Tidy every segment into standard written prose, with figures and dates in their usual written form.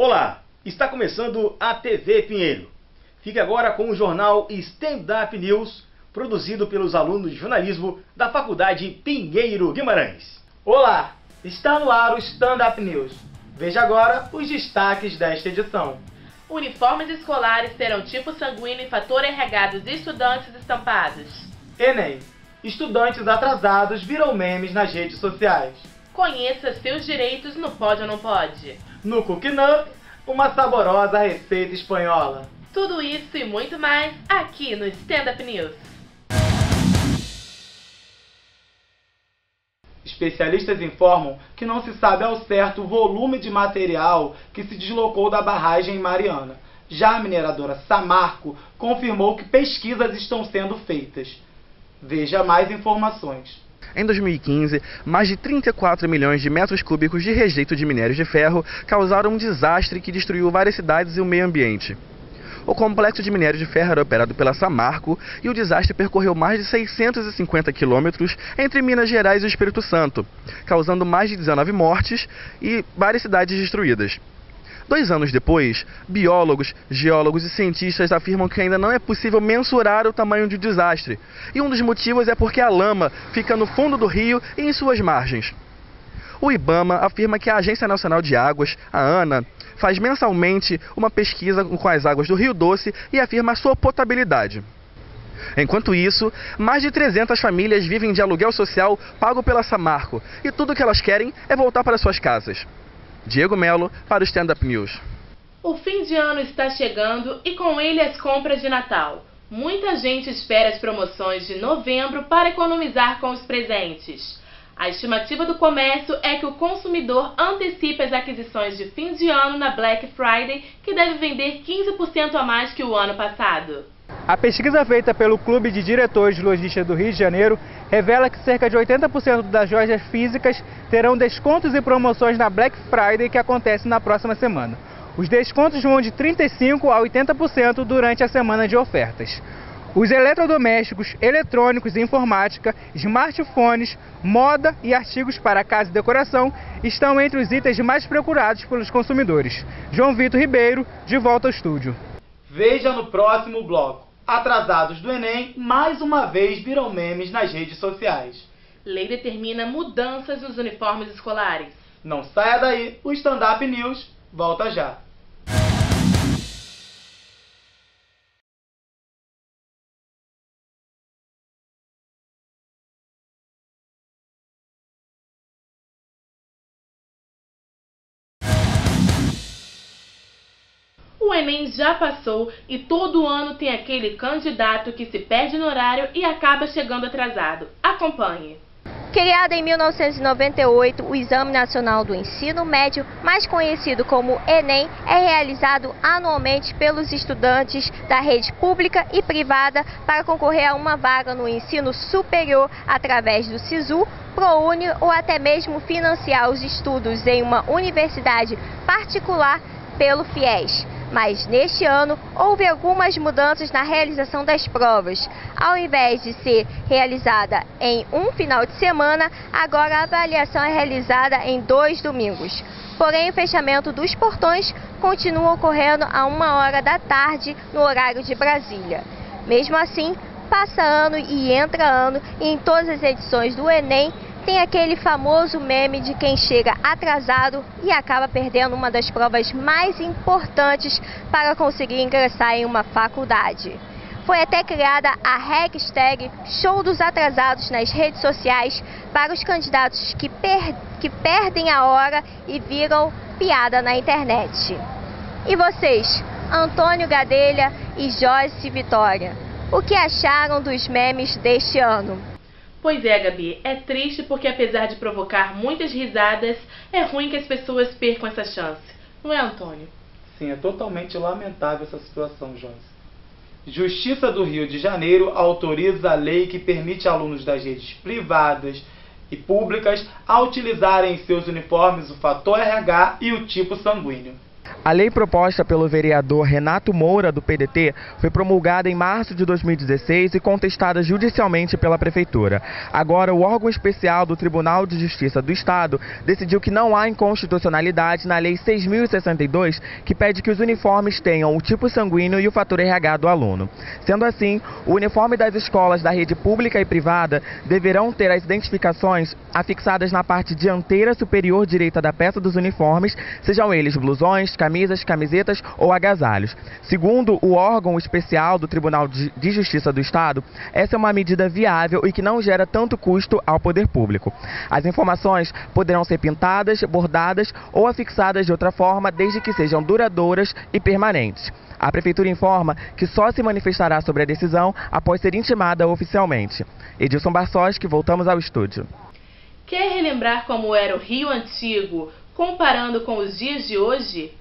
Olá, está começando a TV Pinheiro. Fique agora com o jornal Stand Up News, produzido pelos alunos de jornalismo da Faculdade Pinheiro Guimarães. Olá, está no ar o Stand Up News. Veja agora os destaques desta edição. Uniformes escolares terão tipo sanguíneo e fator RH dos estudantes estampados. Enem. Estudantes atrasados viram memes nas redes sociais. Conheça seus direitos no Pode ou Não Pode. No Cooking Up, uma saborosa receita espanhola. Tudo isso e muito mais aqui no Stand Up News. Especialistas informam que não se sabe ao certo o volume de material que se deslocou da barragem em Mariana. Já a mineradora Samarco confirmou que pesquisas estão sendo feitas. Veja mais informações. Em 2015, mais de 34 milhões de metros cúbicos de rejeito de minérios de ferro causaram um desastre que destruiu várias cidades e o meio ambiente. O complexo de minério de ferro era operado pela Samarco e o desastre percorreu mais de 650 quilômetros entre Minas Gerais e o Espírito Santo, causando mais de 19 mortes e várias cidades destruídas. 2 anos depois, biólogos, geólogos e cientistas afirmam que ainda não é possível mensurar o tamanho do desastre, e um dos motivos é porque a lama fica no fundo do rio e em suas margens. O IBAMA afirma que a Agência Nacional de Águas, a ANA, faz mensalmente uma pesquisa com as águas do Rio Doce e afirma a sua potabilidade. Enquanto isso, mais de 300 famílias vivem de aluguel social pago pela Samarco, e tudo o que elas querem é voltar para suas casas. Diego Melo para o Stand Up News. O fim de ano está chegando e com ele as compras de Natal. Muita gente espera as promoções de novembro para economizar com os presentes. A estimativa do comércio é que o consumidor antecipe as aquisições de fim de ano na Black Friday, que deve vender 15% a mais que o ano passado. A pesquisa feita pelo Clube de Diretores de Logística do Rio de Janeiro revela que cerca de 80% das lojas físicas terão descontos e promoções na Black Friday, que acontece na próxima semana. Os descontos vão de 35% a 80% durante a semana de ofertas. Os eletrodomésticos, eletrônicos e informática, smartphones, moda e artigos para casa e decoração estão entre os itens mais procurados pelos consumidores. João Vitor Ribeiro, de volta ao estúdio. Veja no próximo bloco. Atrasados do Enem, mais uma vez viram memes nas redes sociais. Lei determina mudanças nos uniformes escolares. Não saia daí, o Stand Up News volta já. O Enem já passou e todo ano tem aquele candidato que se perde no horário e acaba chegando atrasado. Acompanhe. Criado em 1998, o Exame Nacional do Ensino Médio, mais conhecido como Enem, é realizado anualmente pelos estudantes da rede pública e privada para concorrer a uma vaga no ensino superior através do SISU, ProUni ou até mesmo financiar os estudos em uma universidade particular pelo FIES. Mas neste ano houve algumas mudanças na realização das provas. Ao invés de ser realizada em um final de semana, agora a avaliação é realizada em 2 domingos. Porém, o fechamento dos portões continua ocorrendo a 1h da tarde no horário de Brasília. Mesmo assim, passa ano e entra ano e em todas as edições do Enem tem aquele famoso meme de quem chega atrasado e acaba perdendo uma das provas mais importantes para conseguir ingressar em uma faculdade. Foi até criada a hashtag Show dos Atrasados nas redes sociais para os candidatos que perdem a hora e viram piada na internet. E vocês, Antônio Gadelha e Joyce Vitória, o que acharam dos memes deste ano? Pois é, Gabi, é triste porque apesar de provocar muitas risadas, é ruim que as pessoas percam essa chance. Não é, Antônio? Sim, é totalmente lamentável essa situação, Joyce. Justiça do Rio de Janeiro autoriza a lei que permite alunos das redes privadas e públicas a utilizarem em seus uniformes o fator RH e o tipo sanguíneo. A lei proposta pelo vereador Renato Moura, do PDT, foi promulgada em março de 2016 e contestada judicialmente pela Prefeitura. Agora, o órgão especial do Tribunal de Justiça do Estado decidiu que não há inconstitucionalidade na Lei 6.062, que pede que os uniformes tenham o tipo sanguíneo e o fator RH do aluno. Sendo assim, o uniforme das escolas da rede pública e privada deverão ter as identificações afixadas na parte dianteira superior direita da peça dos uniformes, sejam eles blusões, camisas, camisetas ou agasalhos. Segundo o órgão especial do Tribunal de Justiça do Estado, essa é uma medida viável e que não gera tanto custo ao poder público. As informações poderão ser pintadas, bordadas ou afixadas de outra forma, desde que sejam duradouras e permanentes. A Prefeitura informa que só se manifestará sobre a decisão após ser intimada oficialmente. Edilson Barçoski, voltamos ao estúdio. Quer relembrar como era o Rio Antigo, comparando com os dias de hoje?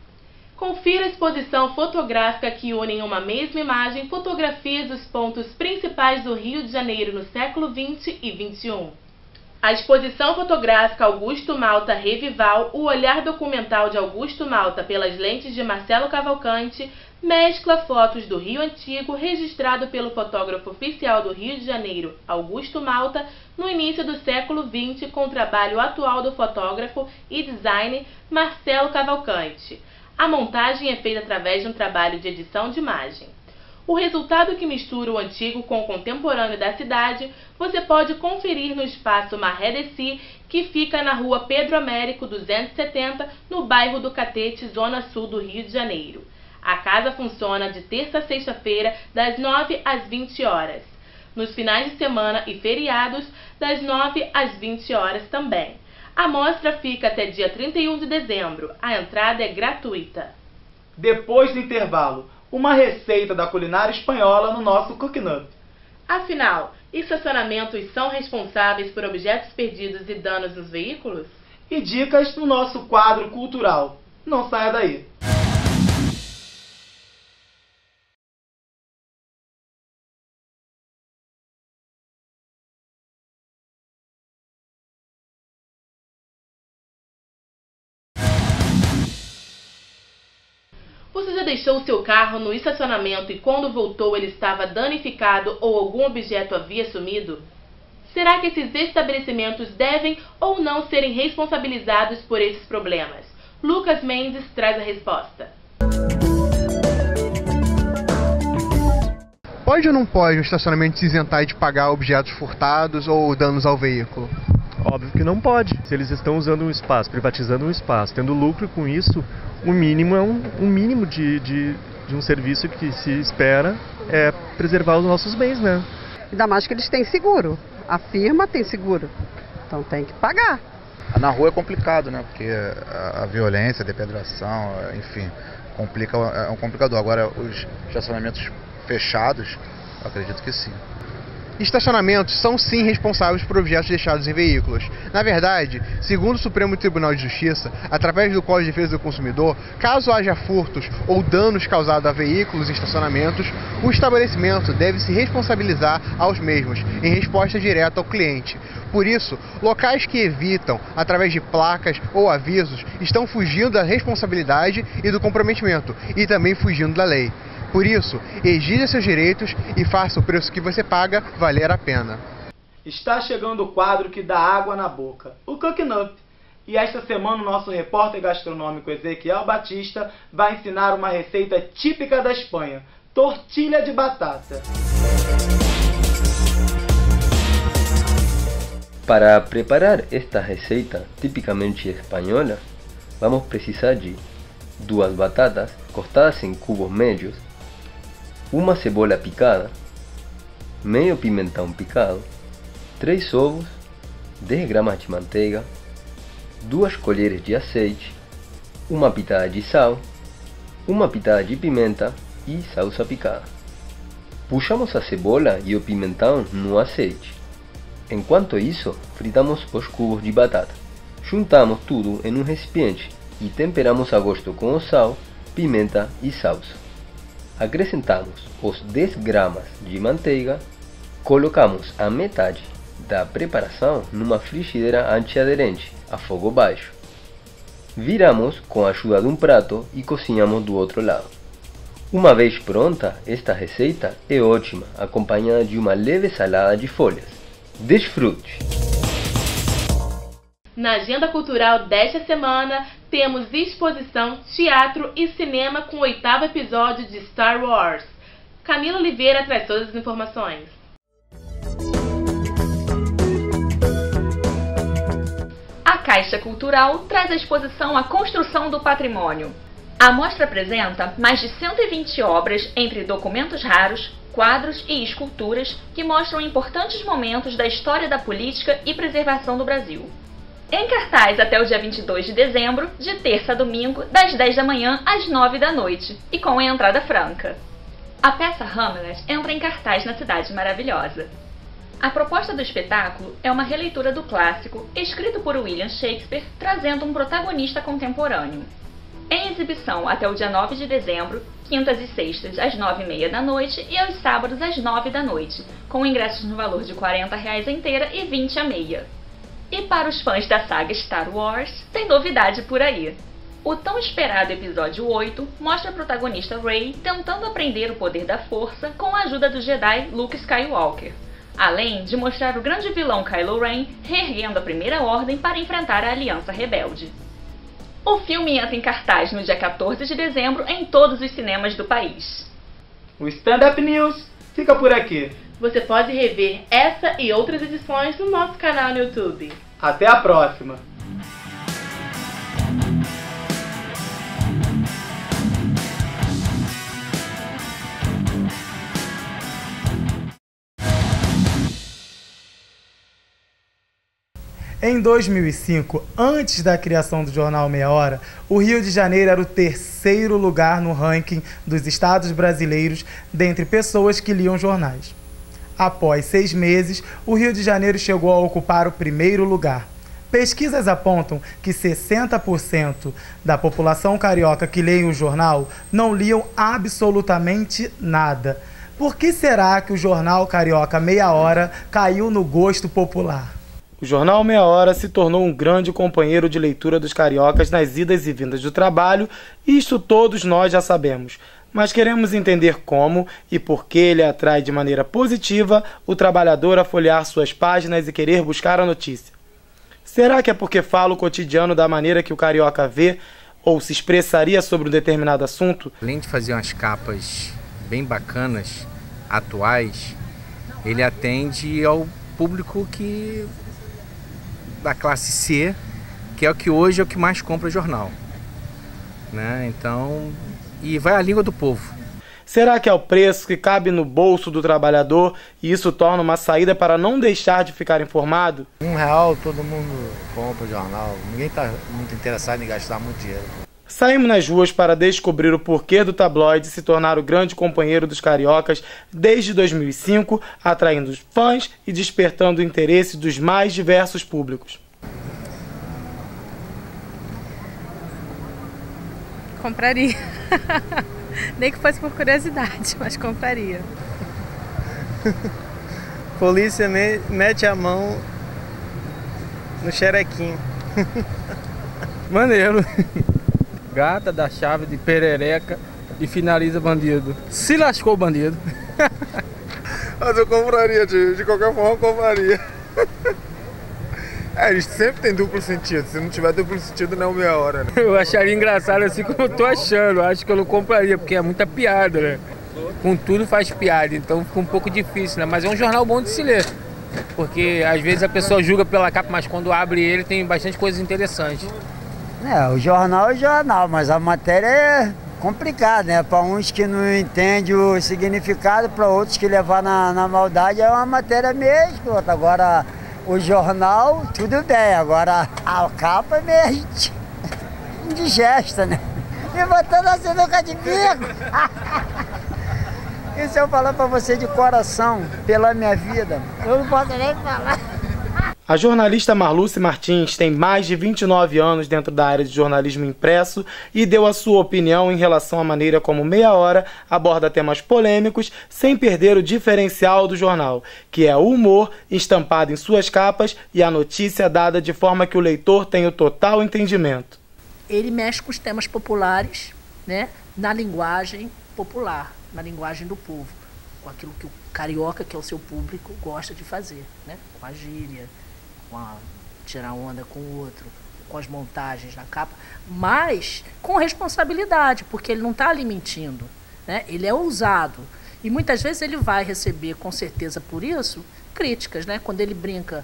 Confira a exposição fotográfica que une em uma mesma imagem fotografias dos pontos principais do Rio de Janeiro no século XX e XXI. A exposição fotográfica Augusto Malta Revival, o olhar documental de Augusto Malta pelas lentes de Marcelo Cavalcante, mescla fotos do Rio Antigo registrado pelo fotógrafo oficial do Rio de Janeiro, Augusto Malta, no início do século XX com o trabalho atual do fotógrafo e designer Marcelo Cavalcante. A montagem é feita através de um trabalho de edição de imagem. O resultado, que mistura o antigo com o contemporâneo da cidade, você pode conferir no espaço Maré Desi, que fica na rua Pedro Américo 270, no bairro do Catete, zona sul do Rio de Janeiro. A casa funciona de terça a sexta-feira, das 9 às 20 horas. Nos finais de semana e feriados, das 9 às 20 horas também. A mostra fica até dia 31 de dezembro. A entrada é gratuita. Depois do intervalo, uma receita da culinária espanhola no nosso Cooking Up. Afinal, estacionamentos são responsáveis por objetos perdidos e danos nos veículos? E dicas no nosso quadro cultural. Não saia daí! Você já deixou o seu carro no estacionamento e quando voltou ele estava danificado ou algum objeto havia sumido? Será que esses estabelecimentos devem ou não serem responsabilizados por esses problemas? Lucas Mendes traz a resposta. Pode ou não pode um estacionamento se isentar de pagar objetos furtados ou danos ao veículo? Óbvio que não pode. Se eles estão usando um espaço, privatizando um espaço, tendo lucro com isso, o mínimo é um mínimo de um serviço que se espera é preservar os nossos bens, né? Ainda mais que eles têm seguro. A firma tem seguro. Então tem que pagar. Na rua é complicado, né? Porque a violência, a depredação, enfim, é um complicador. Agora, os estacionamentos fechados, eu acredito que sim. Estacionamentos são sim responsáveis por objetos deixados em veículos. Na verdade, segundo o Supremo Tribunal de Justiça, através do Código de Defesa do Consumidor, caso haja furtos ou danos causados a veículos e estacionamentos, o estabelecimento deve se responsabilizar aos mesmos, em resposta direta ao cliente. Por isso, locais que evitam, através de placas ou avisos, estão fugindo da responsabilidade e do comprometimento, e também fugindo da lei. Por isso, exija seus direitos e faça o preço que você paga valer a pena. Está chegando o quadro que dá água na boca, o Cooking Up. E esta semana o nosso repórter gastronômico Ezequiel Batista vai ensinar uma receita típica da Espanha, tortilha de batata. Para preparar esta receita tipicamente espanhola, vamos precisar de 2 batatas cortadas em cubos médios, uma cebola picada, meio pimentão picado, 3 ovos, 10 gramas de manteiga, 2 colheres de azeite, uma pitada de sal, uma pitada de pimenta e salsa picada. Puxamos a cebola e o pimentão no azeite. Enquanto isso, fritamos os cubos de batata. Juntamos tudo em um recipiente e temperamos a gosto com o sal, pimenta e salsa. Acrescentamos os 10 gramas de manteiga, colocamos a metade da preparação numa frigideira antiaderente a fogo baixo. Viramos com a ajuda de um prato e cozinhamos do outro lado. Uma vez pronta, esta receita é ótima, acompanhada de uma leve salada de folhas. Desfrute! Na agenda cultural desta semana, temos exposição, teatro e cinema com o 8º episódio de Star Wars. Camila Oliveira traz todas as informações. A Caixa Cultural traz a exposição A Construção do Patrimônio. A mostra apresenta mais de 120 obras entre documentos raros, quadros e esculturas que mostram importantes momentos da história da política e preservação do Brasil. Em cartaz até o dia 22 de dezembro, de terça a domingo, das 10 da manhã às 9 da noite, e com a entrada franca. A peça Hamlet entra em cartaz na Cidade Maravilhosa. A proposta do espetáculo é uma releitura do clássico, escrito por William Shakespeare, trazendo um protagonista contemporâneo. Em exibição até o dia 9 de dezembro, quintas e sextas às 9h30 da noite e aos sábados às 9 da noite, com ingressos no valor de R$ 40 inteira e 20 a meia. E para os fãs da saga Star Wars, tem novidade por aí. O tão esperado episódio 8 mostra a protagonista Rey tentando aprender o poder da força com a ajuda do Jedi Luke Skywalker, além de mostrar o grande vilão Kylo Ren reerguendo a Primeira Ordem para enfrentar a Aliança Rebelde. O filme entra em cartaz no dia 14 de dezembro em todos os cinemas do país. O Stand Up News fica por aqui. Você pode rever essa e outras edições no nosso canal no YouTube. Até a próxima! Em 2005, antes da criação do jornal Meia Hora, o Rio de Janeiro era o 3º lugar no ranking dos estados brasileiros dentre pessoas que liam jornais. Após 6 meses, o Rio de Janeiro chegou a ocupar o 1º lugar. Pesquisas apontam que 60% da população carioca que leia o jornal não liam absolutamente nada. Por que será que o jornal carioca Meia Hora caiu no gosto popular? O jornal Meia Hora se tornou um grande companheiro de leitura dos cariocas nas idas e vindas do trabalho, e isto todos nós já sabemos. Mas queremos entender como e por que ele atrai de maneira positiva o trabalhador a folhear suas páginas e querer buscar a notícia. Será que é porque fala o cotidiano da maneira que o carioca vê ou se expressaria sobre um determinado assunto? Além de fazer umas capas bem bacanas, atuais, ele atende ao público da classe C, que é o que hoje é o que mais compra jornal, né? Então, e vai à língua do povo. Será que é o preço que cabe no bolso do trabalhador e isso torna uma saída para não deixar de ficar informado? R$1 todo mundo compra o jornal, ninguém está muito interessado em gastar muito dinheiro. Saímos nas ruas para descobrir o porquê do tabloide se tornar o grande companheiro dos cariocas desde 2005, atraindo fãs e despertando o interesse dos mais diversos públicos. Compraria. Nem que fosse por curiosidade, mas compraria. Polícia mete a mão no xerequinho. Maneiro. Gata, dá chave de perereca e finaliza bandido. Se lascou o bandido. Mas eu compraria, de qualquer forma eu compraria. Eles sempre tem duplo sentido. Se não tiver duplo sentido, não é Meia Hora, né? Eu acharia engraçado assim como eu tô achando. Acho que eu não compraria, porque é muita piada, né? Com tudo faz piada, então fica um pouco difícil, né? Mas é um jornal bom de se ler. Porque às vezes a pessoa julga pela capa, mas quando abre ele tem bastante coisas interessantes. O jornal é jornal, mas a matéria é complicada, né? Para uns que não entendem o significado, para outros que levar na maldade, é uma matéria meio escrota. Agora, o jornal, tudo bem. Agora, a capa é meio indigesta, né? Me botando na sinuca de bico. E se eu falar para você de coração, pela minha vida, eu não posso nem falar. A jornalista Marluce Martins tem mais de 29 anos dentro da área de jornalismo impresso e deu a sua opinião em relação à maneira como Meia Hora aborda temas polêmicos sem perder o diferencial do jornal, que é o humor estampado em suas capas e a notícia dada de forma que o leitor tenha o total entendimento. ele mexe com os temas populares, né, na linguagem popular, na linguagem do povo, com aquilo que o carioca, que é o seu público, gosta de fazer, né, com a gíria, com a tirar onda com o outro, com as montagens na capa, mas com responsabilidade, porque ele não está ali mentindo, né, ele é ousado. E muitas vezes ele vai receber, com certeza por isso, críticas, né, quando ele brinca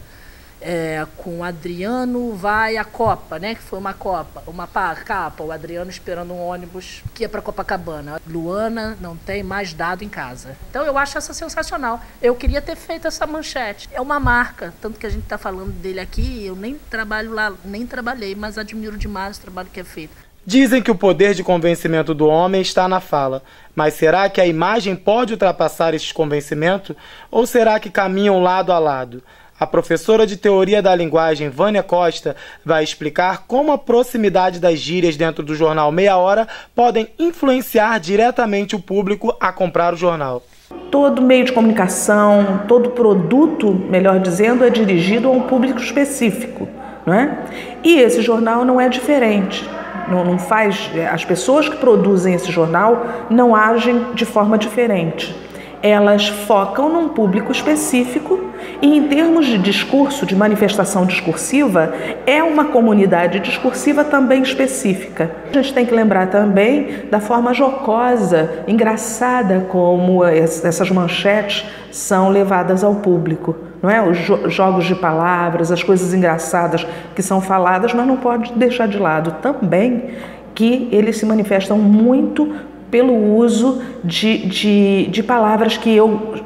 com o Adriano vai à Copa, né? Que foi uma Copa, uma capa, o Adriano esperando um ônibus que ia para Copacabana. Luana não tem mais dado em casa. Então eu acho essa sensacional. Eu queria ter feito essa manchete. É uma marca, tanto que a gente está falando dele aqui, eu nem trabalho lá, nem trabalhei, mas admiro demais o trabalho que é feito. Dizem que o poder de convencimento do homem está na fala, mas será que a imagem pode ultrapassar esses convencimentos ou será que caminham lado a lado? A professora de Teoria da Linguagem, Vânia Costa, vai explicar como a proximidade das gírias dentro do jornal Meia Hora podem influenciar diretamente o público a comprar o jornal. Todo meio de comunicação, todo produto, melhor dizendo, é dirigido a um público específico, não é? E esse jornal não é diferente. Não faz, as pessoas que produzem esse jornal não agem de forma diferente. Elas focam num público específico e, em termos de discurso, de manifestação discursiva, é uma comunidade discursiva também específica. A gente tem que lembrar também da forma jocosa, engraçada como essas manchetes são levadas ao público, não é? Os jogos de palavras, as coisas engraçadas que são faladas, mas não pode deixar de lado também que eles se manifestam muito pelo uso de palavras que eu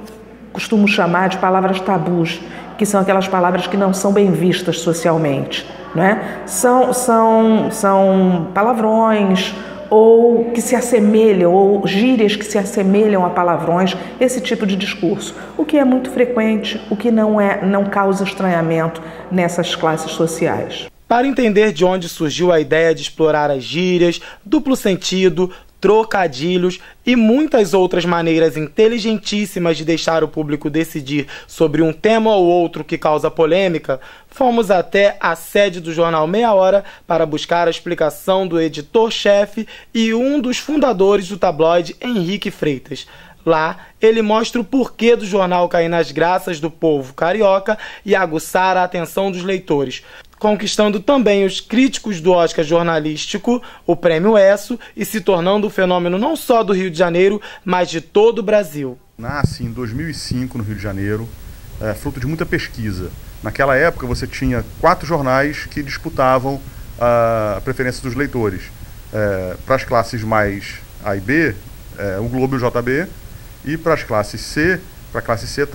costumo chamar de palavras tabus, que são aquelas palavras que não são bem vistas socialmente, não é? São palavrões ou que se assemelham, ou gírias que se assemelham a palavrões, esse tipo de discurso, o que é muito frequente, o que não causa estranhamento nessas classes sociais. Para entender de onde surgiu a ideia de explorar as gírias, duplo sentido, trocadilhos e muitas outras maneiras inteligentíssimas de deixar o público decidir sobre um tema ou outro que causa polêmica, fomos até a sede do jornal Meia Hora para buscar a explicação do editor-chefe e um dos fundadores do tabloide, Henrique Freitas. Lá, ele mostra o porquê do jornal cair nas graças do povo carioca e aguçar a atenção dos leitores, conquistando também os críticos do Oscar jornalístico, o Prêmio ESSO, e se tornando um fenômeno não só do Rio de Janeiro, mas de todo o Brasil. Nasce em 2005 no Rio de Janeiro, fruto de muita pesquisa. Naquela época você tinha 4 jornais que disputavam a preferência dos leitores. Para as classes mais A e B, o Globo e o JB, e para as classes C, para a classe C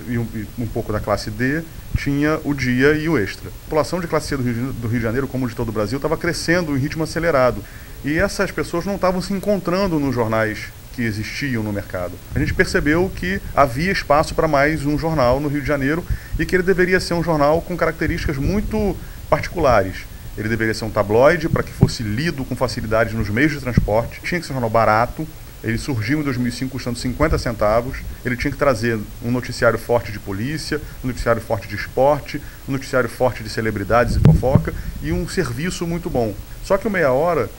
e um pouco da classe D, tinha o Dia e o Extra. A população de classe C do Rio de Janeiro, como de todo o Brasil, estava crescendo em ritmo acelerado. E essas pessoas não estavam se encontrando nos jornais que existiam no mercado. A gente percebeu que havia espaço para mais um jornal no Rio de Janeiro e que ele deveria ser um jornal com características muito particulares. Ele deveria ser um tabloide para que fosse lido com facilidade nos meios de transporte. Tinha que ser um jornal barato. Ele surgiu em 2005 custando 50 centavos, ele tinha que trazer um noticiário forte de polícia, um noticiário forte de esporte, um noticiário forte de celebridades e fofoca e um serviço muito bom. Só que o Meia Hora,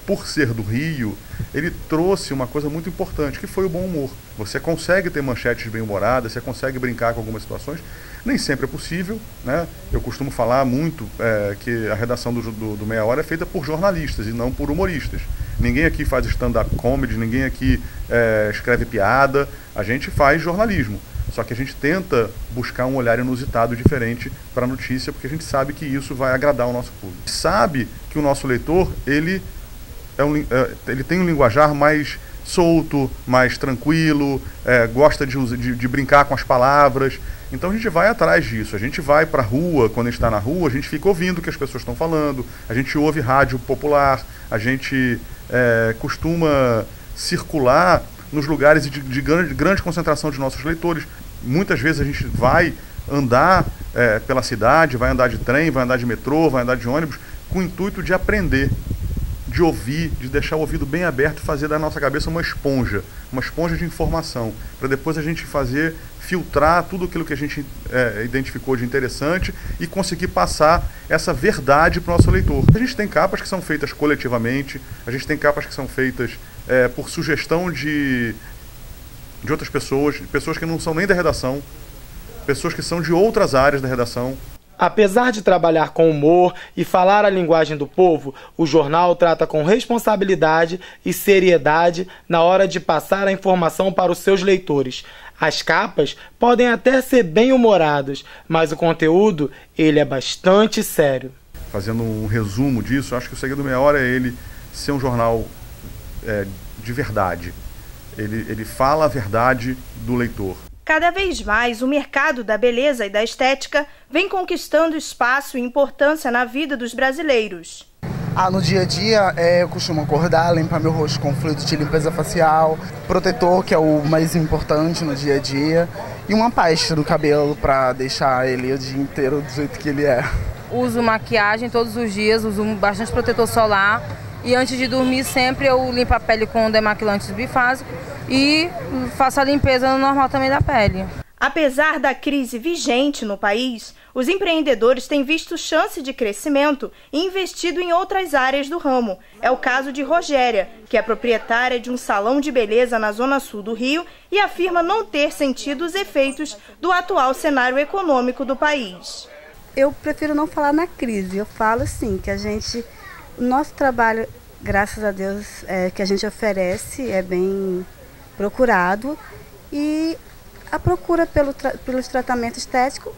por ser do Rio, ele trouxe uma coisa muito importante, que foi o bom humor. Você consegue ter manchetes bem-humoradas, você consegue brincar com algumas situações, nem sempre é possível, né? Eu costumo falar muito que a redação do Meia Hora é feita por jornalistas e não por humoristas. Ninguém aqui faz stand-up comedy, ninguém aqui escreve piada, a gente faz jornalismo. Só que a gente tenta buscar um olhar inusitado diferente para a notícia, porque a gente sabe que isso vai agradar o nosso público. Sabe que o nosso leitor, ele tem um linguajar mais solto, mais tranquilo, gosta de brincar com as palavras. Então a gente vai atrás disso, a gente vai para a rua, quando a gente está na rua, a gente fica ouvindo o que as pessoas estão falando, a gente ouve rádio popular, a gente costuma circular nos lugares de grande concentração de nossos leitores. Muitas vezes a gente vai andar pela cidade, vai andar de trem, vai andar de metrô, vai andar de ônibus, com o intuito de aprender. de ouvir, de deixar o ouvido bem aberto e fazer da nossa cabeça uma esponja de informação, para depois a gente filtrar tudo aquilo que a gente identificou de interessante e conseguir passar essa verdade para o nosso leitor. A gente tem capas que são feitas coletivamente, a gente tem capas que são feitas por sugestão de outras pessoas que não são nem da redação, pessoas que são de outras áreas da redação. Apesar de trabalhar com humor e falar a linguagem do povo, o jornal trata com responsabilidade e seriedade na hora de passar a informação para os seus leitores. As capas podem até ser bem-humoradas, mas o conteúdo, ele é bastante sério. Fazendo um resumo disso, acho que o segredo do Meia Hora é ele ser um jornal de verdade. Ele fala a verdade do leitor. Cada vez mais, o mercado da beleza e da estética vem conquistando espaço e importância na vida dos brasileiros. No dia a dia, eu costumo acordar, limpar meu rosto com fluido de limpeza facial, protetor, que é o mais importante no dia a dia, e uma pasta no cabelo para deixar ele o dia inteiro do jeito que ele é. Uso maquiagem todos os dias, uso bastante protetor solar e antes de dormir sempre eu limpo a pele com demaquilante bifásico e faço a limpeza normal também da pele. Apesar da crise vigente no país, os empreendedores têm visto chance de crescimento e investido em outras áreas do ramo. É o caso de Rogéria, que é proprietária de um salão de beleza na zona sul do Rio e afirma não ter sentido os efeitos do atual cenário econômico do país. Eu prefiro não falar na crise, eu falo assim, que o nosso trabalho, graças a Deus, que a gente oferece é bem procurado e a procura pelos tratamentos estéticos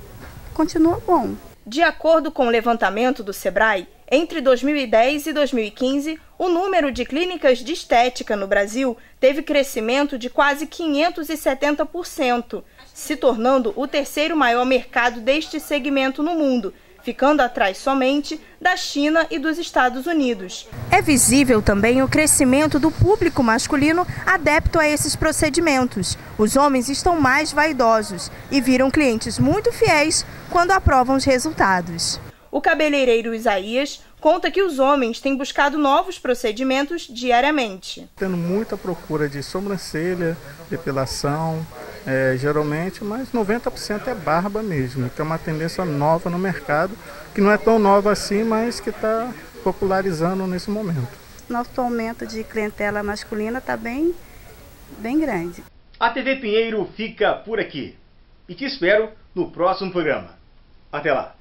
continua bom. De acordo com o levantamento do Sebrae, entre 2010 e 2015, o número de clínicas de estética no Brasil teve crescimento de quase 570%, se tornando o terceiro maior mercado deste segmento no mundo, ficando atrás somente da China e dos Estados Unidos. É visível também o crescimento do público masculino adepto a esses procedimentos. Os homens estão mais vaidosos e viram clientes muito fiéis quando aprovam os resultados. O cabeleireiro Isaías conta que os homens têm buscado novos procedimentos diariamente. Tendo muita procura de sobrancelha, depilação, geralmente, mas 90% é barba mesmo, que é uma tendência nova no mercado, que não é tão nova assim, mas que está popularizando nesse momento. Nosso aumento de clientela masculina está bem grande. A TV Pinheiro fica por aqui e te espero no próximo programa. Até lá!